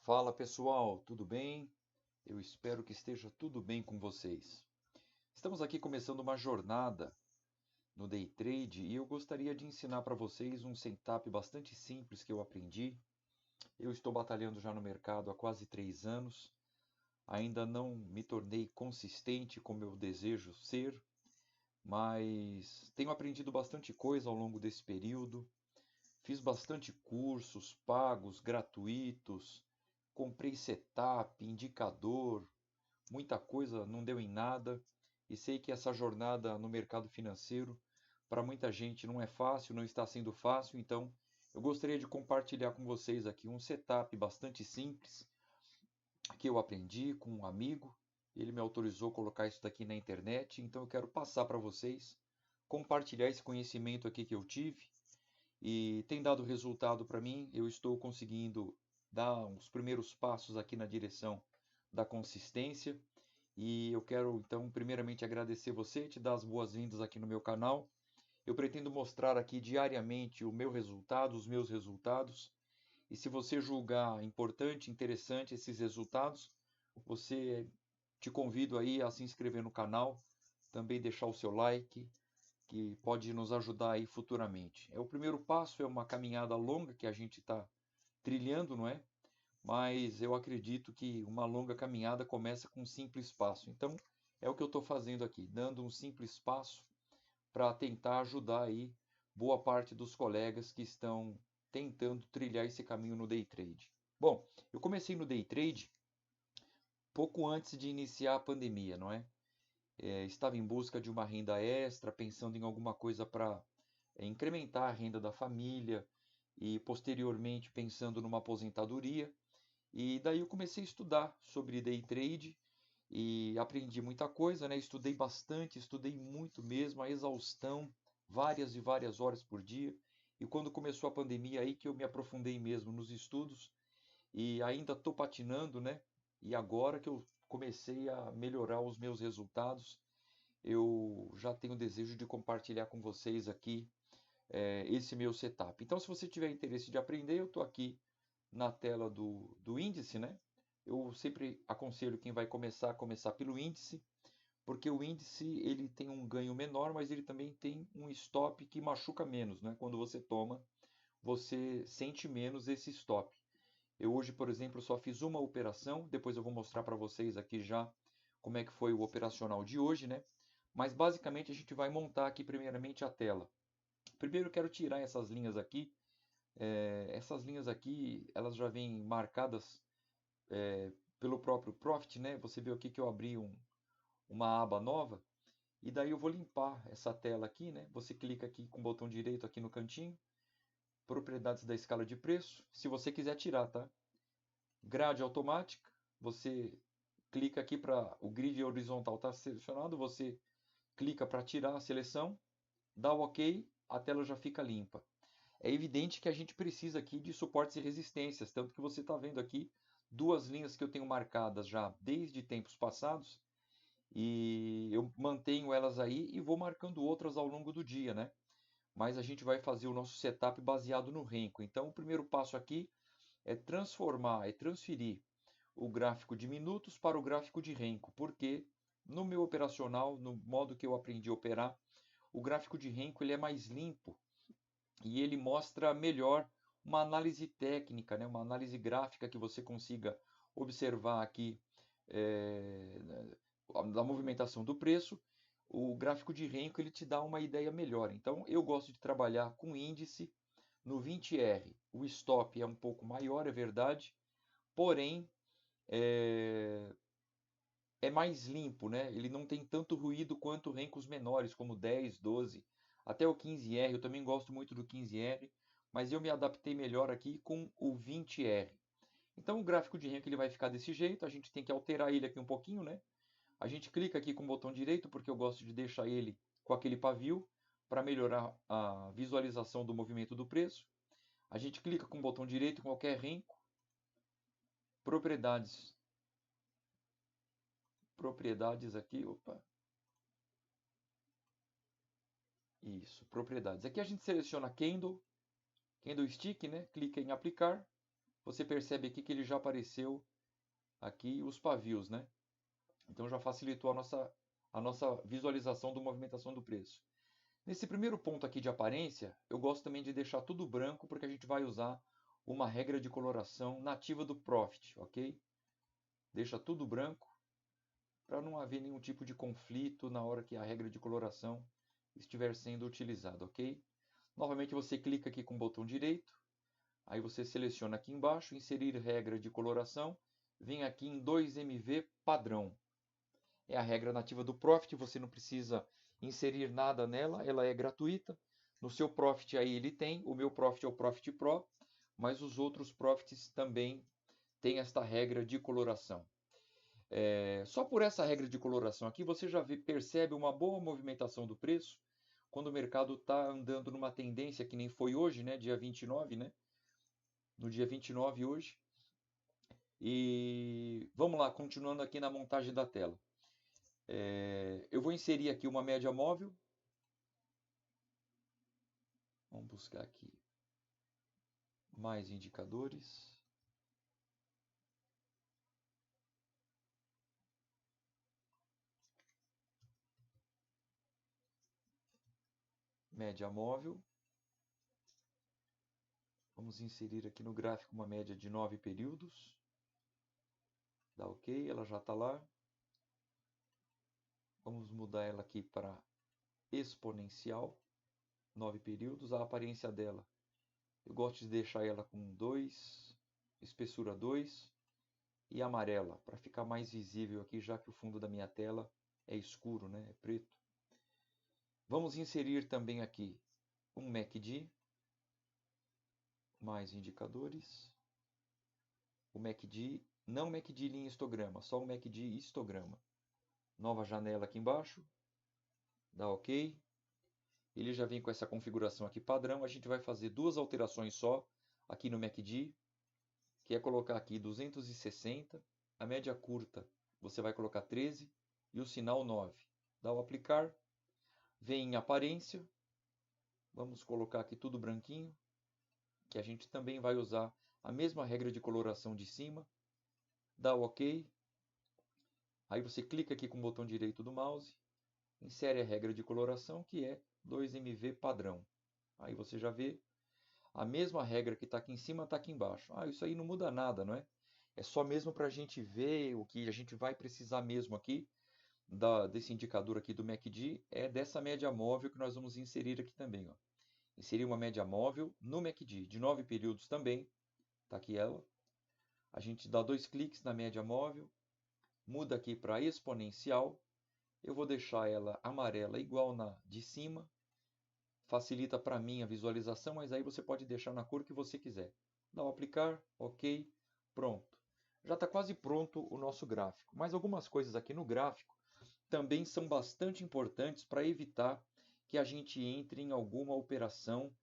Fala pessoal, tudo bem? Eu espero que esteja tudo bem com vocês. Estamos aqui começando uma jornada no Day Trade e eu gostaria de ensinar para vocês um setup bastante simples que eu aprendi. Eu estou batalhando já no mercado há quase 3 anos, ainda não me tornei consistente como eu desejo ser, mas tenho aprendido bastante coisa ao longo desse período. Fiz bastante cursos pagos, gratuitos, comprei setup, indicador, muita coisa não deu em nada. E sei que essa jornada no mercado financeiro, para muita gente, não é fácil, não está sendo fácil. Então, eu gostaria de compartilhar com vocês aqui um setup bastante simples que eu aprendi com um amigo. Ele me autorizou a colocar isso daqui na internet, então eu quero passar para vocês, compartilhar esse conhecimento aqui que eu tive e tem dado resultado para mim. Eu estou conseguindo dar os primeiros passos aqui na direção da consistência. E eu quero então, primeiramente, agradecer você, te dar as boas-vindas aqui no meu canal. Eu pretendo mostrar aqui diariamente o meu resultado, os meus resultados. E se você julgar importante, interessante esses resultados, você te convido aí a se inscrever no canal, também deixar o seu like, que pode nos ajudar aí futuramente. O primeiro passo, é uma caminhada longa que a gente está trilhando, não é? Mas eu acredito que uma longa caminhada começa com um simples passo. Então, é o que eu estou fazendo aqui, dando um simples passo para tentar ajudar aí boa parte dos colegas que estão tentando trilhar esse caminho no day trade. Bom, eu comecei no day trade pouco antes de iniciar a pandemia, não é? Estava em busca de uma renda extra, pensando em alguma coisa para incrementar a renda da família e posteriormente pensando numa aposentadoria. E daí eu comecei a estudar sobre day trade e aprendi muita coisa, né? Estudei bastante, estudei muito mesmo, a exaustão, várias e várias horas por dia. E quando começou a pandemia aí que eu me aprofundei mesmo nos estudos e ainda estou patinando, né? E agora que eu comecei a melhorar os meus resultados, eu já tenho desejo de compartilhar com vocês aqui esse meu setup. Então, se você tiver interesse de aprender, eu estou aqui na tela do índice, né? Eu sempre aconselho quem vai começar a começar pelo índice, porque o índice ele tem um ganho menor, mas ele também tem um stop que machuca menos, né? Quando você toma, você sente menos esse stop. Eu hoje, por exemplo, só fiz uma operação, depois eu vou mostrar para vocês aqui já como é que foi o operacional de hoje, né? Mas basicamente a gente vai montar aqui primeiramente a tela. Primeiro eu quero tirar essas linhas aqui. Essas linhas aqui, elas já vêm marcadas pelo próprio Profit, né? Você viu aqui que eu abri uma aba nova. E daí eu vou limpar essa tela aqui, né? Você clica aqui com o botão direito aqui no cantinho. Propriedades da escala de preço. Se você quiser tirar, tá? Grade automática. Você clica aqui para o grid horizontal estar selecionado. Você clica para tirar a seleção. Dá o OK. A tela já fica limpa. É evidente que a gente precisa aqui de suportes e resistências, tanto que você está vendo aqui duas linhas que eu tenho marcadas já desde tempos passados e eu mantenho elas aí e vou marcando outras ao longo do dia, né? Mas a gente vai fazer o nosso setup baseado no Renko. Então, o primeiro passo aqui é transferir o gráfico de minutos para o gráfico de Renko, porque no meu operacional, no modo que eu aprendi a operar, o gráfico de Renko ele é mais limpo e ele mostra melhor uma análise técnica, né? Uma análise gráfica que você consiga observar aqui é, da movimentação do preço. O gráfico de Renko ele te dá uma ideia melhor. Então eu gosto de trabalhar com índice no 20R. O stop é um pouco maior, é verdade, porém é mais limpo, né? Ele não tem tanto ruído quanto Renkos menores, como 10, 12, até o 15R. Eu também gosto muito do 15R, mas eu me adaptei melhor aqui com o 20R. Então o gráfico de Renko ele vai ficar desse jeito, a gente tem que alterar ele aqui um pouquinho, né? A gente clica aqui com o botão direito, porque eu gosto de deixar ele com aquele pavio, para melhorar a visualização do movimento do preço. A gente clica com o botão direito em qualquer Renko, propriedades, propriedades aqui, opa, isso, propriedades. Aqui a gente seleciona Candlestick, né? Clica em aplicar. você percebe aqui que ele já apareceu aqui os pavios, né? Então já facilitou a nossa visualização da movimentação do preço. Nesse primeiro ponto aqui de aparência, eu gosto também de deixar tudo branco, porque a gente vai usar uma regra de coloração nativa do Profit, ok? Deixa tudo branco, para não haver nenhum tipo de conflito na hora que a regra de coloração estiver sendo utilizada, ok? Novamente você clica aqui com o botão direito, aí você seleciona aqui embaixo, inserir regra de coloração, vem aqui em 2MV padrão. É a regra nativa do Profit, você não precisa inserir nada nela, ela é gratuita. No seu Profit aí ele tem, o meu Profit é o Profit Pro, mas os outros Profits também têm esta regra de coloração. Só por essa regra de coloração aqui, você já percebe uma boa movimentação do preço, quando o mercado está andando numa tendência que nem foi hoje, né, dia 29, né? No dia 29 hoje. E vamos lá, continuando aqui na montagem da tela. Eu vou inserir aqui uma média móvel. Vamos buscar aqui mais indicadores. Média móvel. Vamos inserir aqui no gráfico uma média de 9 períodos. Dá ok, ela já está lá. Vamos mudar ela aqui para exponencial. 9 períodos. A aparência dela, eu gosto de deixar ela com 2, espessura 2 e amarela, para ficar mais visível aqui, já que o fundo da minha tela é escuro, né? É preto. Vamos inserir também aqui um MACD, mais indicadores. O MACD, não MACD linha histograma, só o MACD histograma. Nova janela aqui embaixo, dá OK. Ele já vem com essa configuração aqui padrão. A gente vai fazer duas alterações só aqui no MACD, que é colocar aqui 260, a média curta você vai colocar 13 e o sinal 9. Dá o aplicar, vem em aparência, vamos colocar aqui tudo branquinho, que a gente também vai usar a mesma regra de coloração de cima, dá o OK, aí você clica aqui com o botão direito do mouse, insere a regra de coloração que é 2MV padrão, aí você já vê a mesma regra que está aqui em cima está aqui embaixo. Isso aí não muda nada, não é? É só mesmo para a gente ver o que a gente vai precisar mesmo aqui, desse indicador aqui do MACD, é dessa média móvel que nós vamos inserir aqui também. Ó. Inserir uma média móvel no MACD, de 9 períodos também, está aqui ela. A gente dá 2 cliques na média móvel, muda aqui para exponencial, eu vou deixar ela amarela igual na de cima, facilita para mim a visualização, mas aí você pode deixar na cor que você quiser. Dá o aplicar, ok, pronto. Já está quase pronto o nosso gráfico. Mas algumas coisas aqui no gráfico também são bastante importantes para evitar que a gente entre em alguma operação.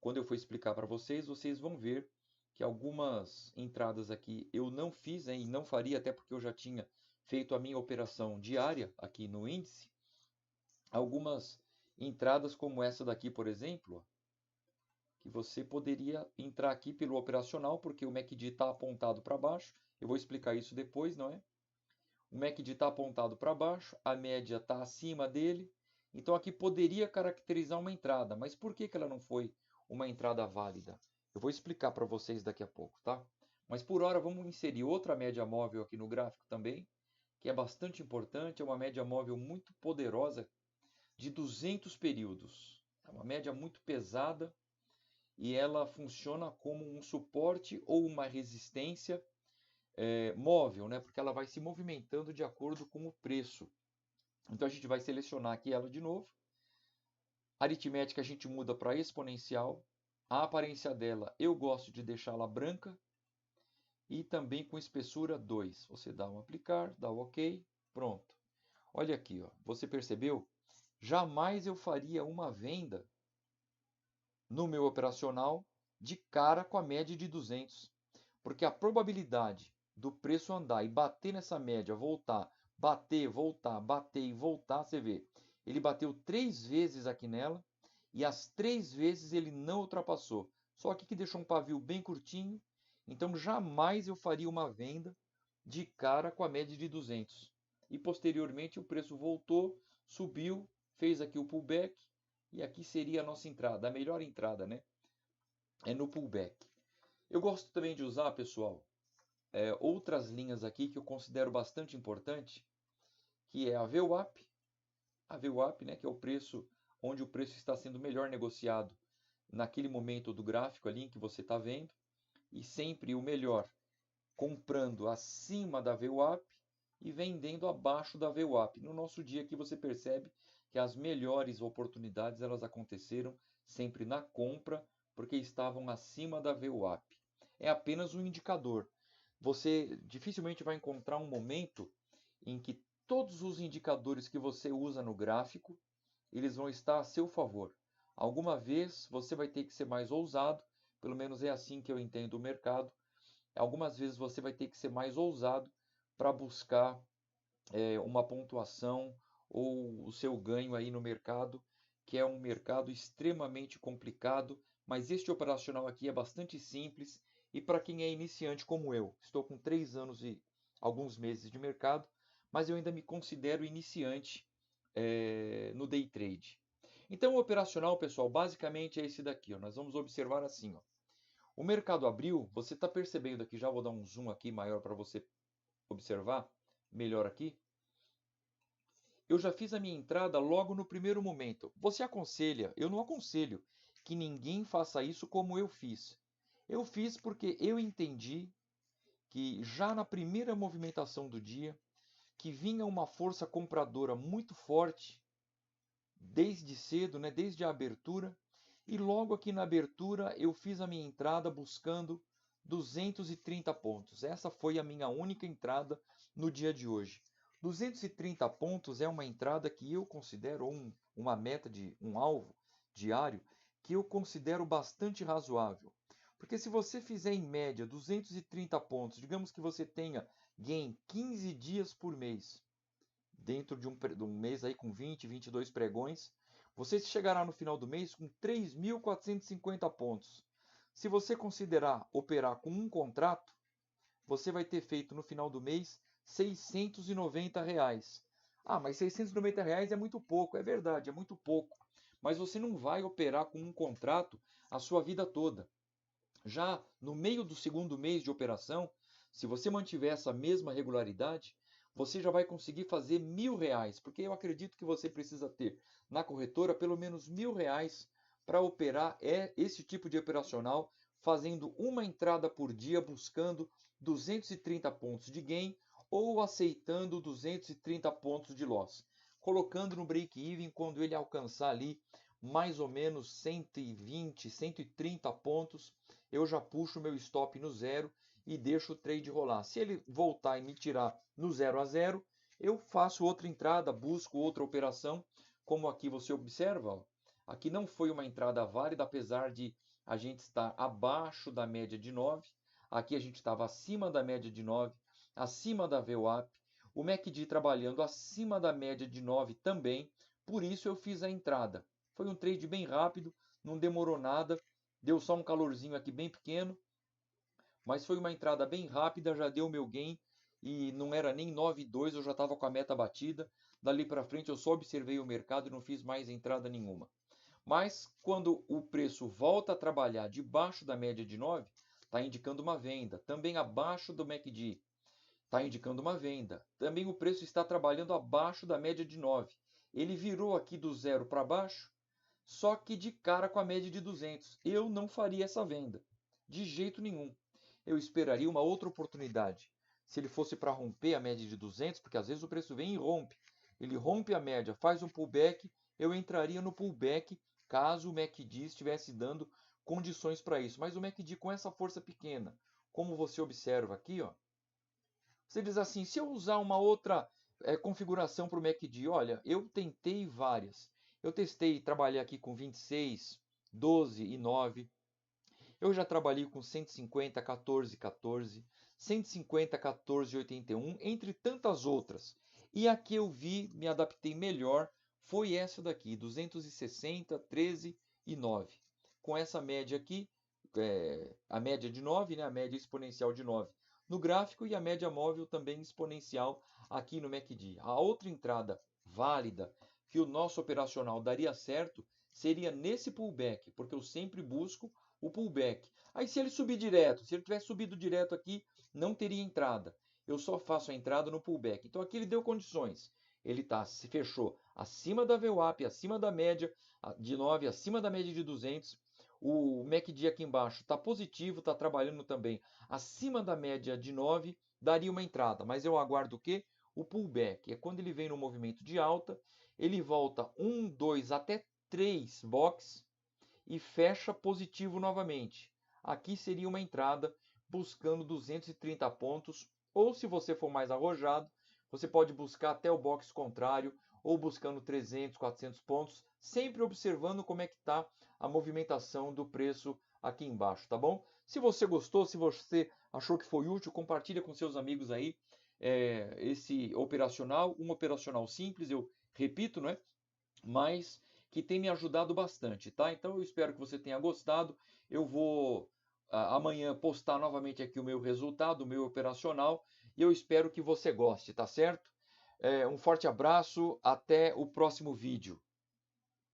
Quando eu for explicar para vocês, vocês vão ver que algumas entradas aqui eu não fiz, e não faria, até porque eu já tinha feito a minha operação diária aqui no índice. Algumas entradas como essa daqui, por exemplo, que você poderia entrar aqui pelo operacional, porque o MACD está apontado para baixo. Eu vou explicar isso depois, não é? O MACD está apontado para baixo, a média está acima dele. Então aqui poderia caracterizar uma entrada, mas por que ela não foi uma entrada válida? Eu vou explicar para vocês daqui a pouco, tá? Mas por hora vamos inserir outra média móvel aqui no gráfico também, que é bastante importante, é uma média móvel muito poderosa, de 200 períodos. É uma média muito pesada e ela funciona como um suporte ou uma resistência móvel, né? Porque ela vai se movimentando de acordo com o preço. Então a gente vai selecionar aqui ela de novo. A aritmética a gente muda para exponencial. A aparência dela eu gosto de deixá-la branca e também com espessura 2. Você dá um aplicar, dá o OK, pronto. Olha aqui, ó. Você percebeu? Jamais eu faria uma venda no meu operacional de cara com a média de 200, porque a probabilidade do preço andar e bater nessa média, voltar, bater, voltar, bater e voltar, você vê, ele bateu 3 vezes aqui nela e as 3 vezes ele não ultrapassou. Só aqui que deixou um pavio bem curtinho Então jamais eu faria uma venda de cara com a média de 200. E posteriormente o preço voltou, subiu, fez aqui o pullback e aqui seria a nossa entrada, a melhor entrada, né? É no pullback. Eu gosto também de usar, pessoal, outras linhas aqui que eu considero bastante importante, que é a VWAP, né, que é o preço onde o preço está sendo melhor negociado naquele momento do gráfico ali em que você está vendo, e sempre o melhor comprando acima da VWAP e vendendo abaixo da VWAP. No nosso dia aqui você percebe que as melhores oportunidades elas aconteceram sempre na compra, porque estavam acima da VWAP. É apenas um indicador. Você dificilmente vai encontrar um momento em que todos os indicadores que você usa no gráfico, eles vão estar a seu favor. Alguma vez você vai ter que ser mais ousado, pelo menos é assim que eu entendo o mercado. Algumas vezes você vai ter que ser mais ousado para buscar uma pontuação ou o seu ganho aí no mercado, que é um mercado extremamente complicado, mas este operacional aqui é bastante simples e para quem é iniciante como eu, estou com 3 anos e alguns meses de mercado, mas eu ainda me considero iniciante no day trade. Então o operacional, pessoal, basicamente é esse daqui. Ó. Nós vamos observar assim. Ó. O mercado abriu, você está percebendo aqui, já vou dar um zoom aqui maior para você observar melhor aqui. Eu já fiz a minha entrada logo no primeiro momento. Você aconselha? Eu não aconselho que ninguém faça isso como eu fiz. Eu fiz porque eu entendi que já na primeira movimentação do dia, que vinha uma força compradora muito forte, desde cedo, né, desde a abertura, e logo aqui na abertura eu fiz a minha entrada buscando 230 pontos. Essa foi a minha única entrada no dia de hoje. 230 pontos é uma entrada que eu considero uma meta de um alvo diário que eu considero bastante razoável. Porque se você fizer em média 230 pontos, digamos que você tenha gain 15 dias por mês, dentro de um mês aí com 20, 22 pregões, você chegará no final do mês com 3.450 pontos. Se você considerar operar com um contrato, você vai ter feito no final do mês R$ 690. Ah, mas R$ 690 é muito pouco. É verdade, é muito pouco. Mas você não vai operar com um contrato a sua vida toda. Já no meio do segundo mês de operação, se você mantiver essa mesma regularidade, você já vai conseguir fazer R$ 1.000, porque eu acredito que você precisa ter na corretora pelo menos R$ 1.000 para operar esse tipo de operacional, fazendo uma entrada por dia, buscando 230 pontos de gain ou aceitando 230 pontos de loss, colocando no break-even quando ele alcançar ali mais ou menos 120, 130 pontos, eu já puxo meu stop no zero e deixo o trade rolar. Se ele voltar e me tirar no 0 a 0, eu faço outra entrada, busco outra operação, como aqui você observa. Ó, aqui não foi uma entrada válida, apesar de a gente estar abaixo da média de 9. Aqui a gente estava acima da média de 9, acima da VWAP. O MACD trabalhando acima da média de 9 também, por isso eu fiz a entrada. Foi um trade bem rápido, não demorou nada, deu só um calorzinho aqui bem pequeno, mas foi uma entrada bem rápida, já deu meu gain e não era nem 9,2, eu já estava com a meta batida. Dali para frente eu só observei o mercado e não fiz mais entrada nenhuma. Mas quando o preço volta a trabalhar debaixo da média de 9, está indicando uma venda. Também abaixo do MACD, está indicando uma venda. Também o preço está trabalhando abaixo da média de 9. Ele virou aqui do zero para baixo, só que de cara com a média de 200. Eu não faria essa venda, de jeito nenhum. Eu esperaria uma outra oportunidade. Se ele fosse para romper a média de 200, porque às vezes o preço vem e rompe. Ele rompe a média, faz um pullback, eu entraria no pullback caso o MACD estivesse dando condições para isso. Mas o MACD com essa força pequena, como você observa aqui, ó, você diz assim, se eu usar uma outra configuração para o MACD, olha, eu tentei várias. Eu testei trabalhar aqui com 26, 12 e 9. Eu já trabalhei com 150, 14, 14, 150, 14, 81, entre tantas outras. E a que eu vi, me adaptei melhor, foi essa daqui, 260, 13 e 9. Com essa média aqui, a média de 9, né, a média exponencial de 9 no gráfico e a média móvel também exponencial aqui no MACD. A outra entrada válida que o nosso operacional daria certo seria nesse pullback, porque eu sempre busco o pullback. Aí se ele subir direto, se ele tivesse subido direto aqui, não teria entrada. Eu só faço a entrada no pullback. Então aqui ele deu condições. Ele se fechou acima da VWAP, acima da média de 9, acima da média de 200. O MACD aqui embaixo está positivo, está trabalhando também acima da média de 9, daria uma entrada. Mas eu aguardo o quê? O pullback. É quando ele vem no movimento de alta, ele volta 1, 2 até 3 boxes e fecha positivo novamente. Aqui seria uma entrada buscando 230 pontos, ou se você for mais arrojado, você pode buscar até o box contrário, ou buscando 300, 400 pontos, sempre observando como é que está a movimentação do preço aqui embaixo, tá bom? Se você gostou, se você achou que foi útil, compartilha com seus amigos aí esse operacional, um operacional simples, eu repito, não é? Mas que tem me ajudado bastante, tá? Então eu espero que você tenha gostado. Eu vou amanhã postar novamente aqui o meu resultado, o meu operacional, e eu espero que você goste, tá certo? Um forte abraço, até o próximo vídeo.